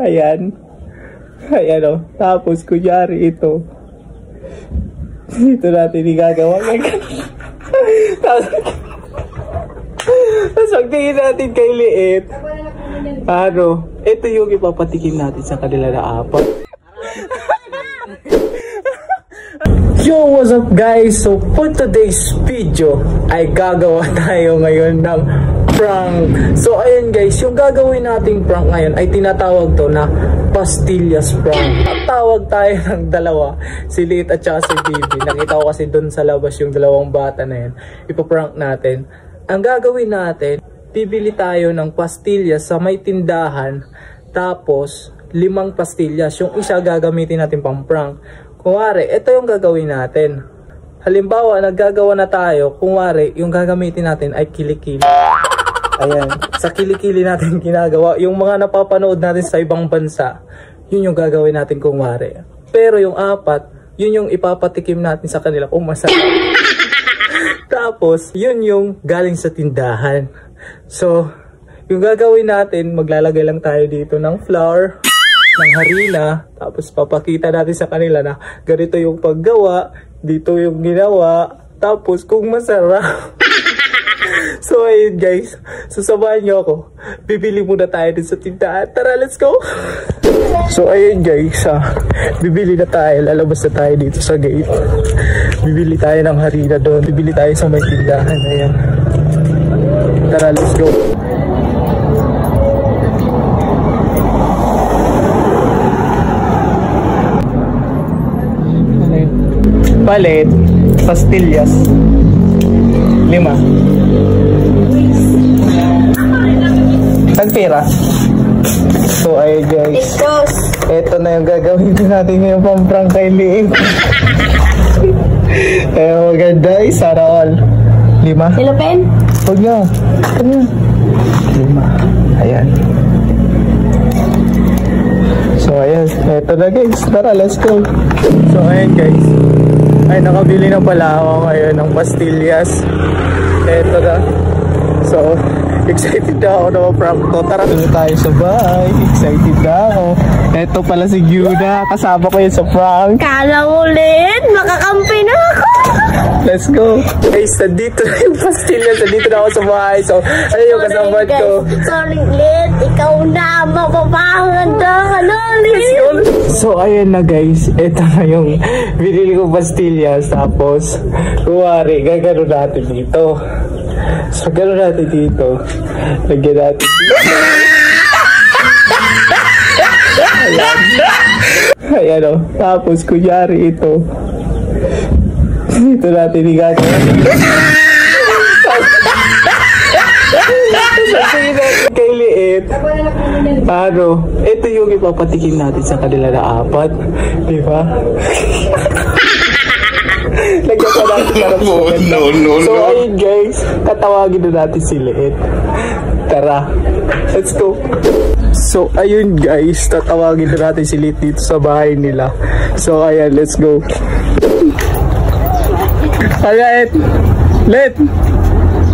Ayan. Ayan o. Tapos, kunyari ito. Dito natin igagawa. Tapos, pagtingin natin kay Liit. Ano? Ito yung ipapatikim natin sa kanila na apat. Yo, what's up guys? So for today's video ay gagawa tayo ngayon ng prank. So ayun guys, yung gagawin nating prank ngayon ay tinatawag to na pastillas prank. At tawag tayo ng dalawa, si Liit at saka si Bibi. Nakita ko kasi dun sa labas yung dalawang bata na yun. Ipaprank natin. Ang gagawin natin, bibili tayo ng pastillas sa may tindahan. Tapos 5 pastillas. Yung isa gagamitin natin pang prank. Kunwari, ito yung gagawin natin. Halimbawa, naggagawa na tayo. Kunwari, yung gagamitin natin ay kilikili. Ayan. Sa kilikili natin ginagawa. Yung mga napapanood natin sa ibang bansa, yun yung gagawin natin kunwari. Pero yung apat, yun yung ipapatikim natin sa kanila kung masarap. Tapos, yun yung galing sa tindahan. So, yung gagawin natin, maglalagay lang tayo dito ng flour, ng harina, tapos papakita natin sa kanila na ganito yung paggawa, dito yung ginawa, tapos kung masarap. So ayun guys, sasamahan nyo ako, bibili muna tayo din sa tindahan. Tara, let's go! So ayun guys, bibili na tayo, lalabas na tayo dito sa gate. Bibili tayo ng harina doon, bibili tayo sa may tindahan. Ayan. Tara, let's go! Palit, pastillas 5. Tagpira. So ay guys, eto na yung gagawin natin ngayon pang prank kay Liit. Eh maganda, sana all 5. Silopen? Huwag na. 5. Ayan. So ayan, eto na guys, tara, let's go. So ayan guys, ay nakabili na pala ako ngayon ng pastillas. Eto na. So excited na ako na ma-prank to. Tara, tuloy tayo sa bahay. Excited na ako. Eto pala si Gyuda, kasama ko yun sa prank. Kala ulit, makakampi na ako. Let's go. Guys, nandito na yung pastillas. Nandito na ako sa bahay. So ayun yung kasama ko. Sorry Liit, ikaw na mapapanganda ka na Liit. So ayan na guys, ito na yung binili ko pastillas. Tapos kuwari, gagano natin dito. So gano'n natin dito. Lagyan natin dito. Ayan o. Tapos kunyari ito. Dito natin igagawa. Sasayin natin kay Liit. Ano, ito yung ipapatikim natin sa kanila na apat. Diba? Lagyan pa natin para no. So ayun guys, tatawagin na natin si Liit. Tara, let's go. So ayun guys, tatawagin na natin si Liit dito sa bahay nila. So ayan, let's go. Liit! Liit!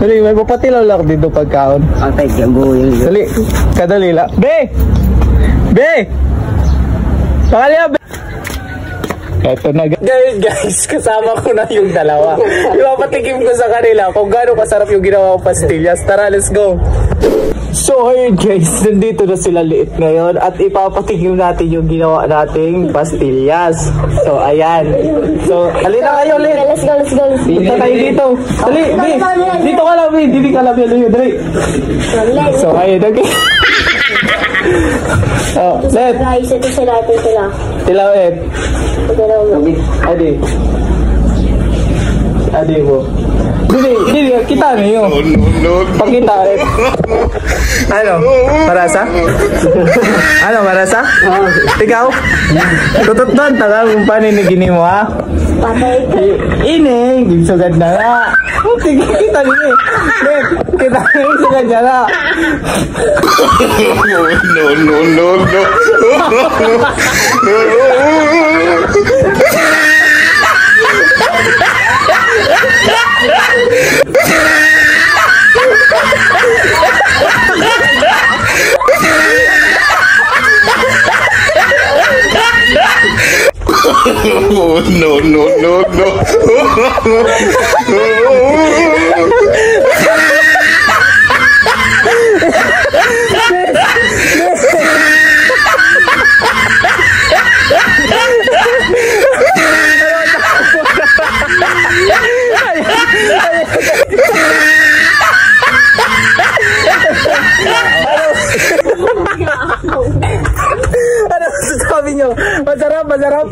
Dali, may papatilaw lang dito pagkaon. Okay, jambu yun. Dali, kadali lang. Be! Pakaliya, Be! Eto na guys, kasama ko na yung dalawa. Ipapatikim ko sa kanila kung gaano kasarap yung ginawa kong pastillas. Tara, let's go! So ayun guys, nandito na sila Liit ngayon at ipapatikim natin yung ginawa nating pastillas. So ayan. So halina kayo Liit. Let's go. Punta tayo dito. Dali, dito ka lang, dito ka lang. Dali. So ayun na guys. Oh, Liit. Guys, ito sila. Tilaw Liit. Adi mo. Dili, kita na yun. Pakita Liit. Ano? Marasa? Ano, marasa? Ikaw? Tutot doon, taga kung paano nagini mo ha? Patay ka. Ini, gigsugad na nga. Sige, kita nyo eh. Kita nyo, gigsugad na nga. No. No, no, no, no. Ano sabi nyo? Masarap, masarap.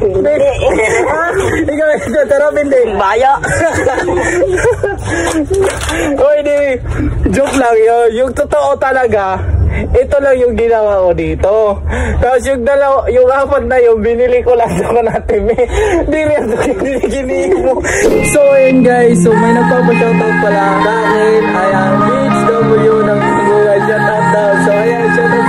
Ikaw, masarap hindi. Baya. Uy, di. Joke lang yun. Yung totoo talaga, ito lang yung ginawa ko dito. Tapos yung dalawa, yung apat na yung binili ko lang sa natin. Di rin ito kinikinig mo. So, ayun guys. So, may nagpapashoutout pala sa akin. Ayan, HW ng Sigura. Shoutout daw. So, ayan, shoutout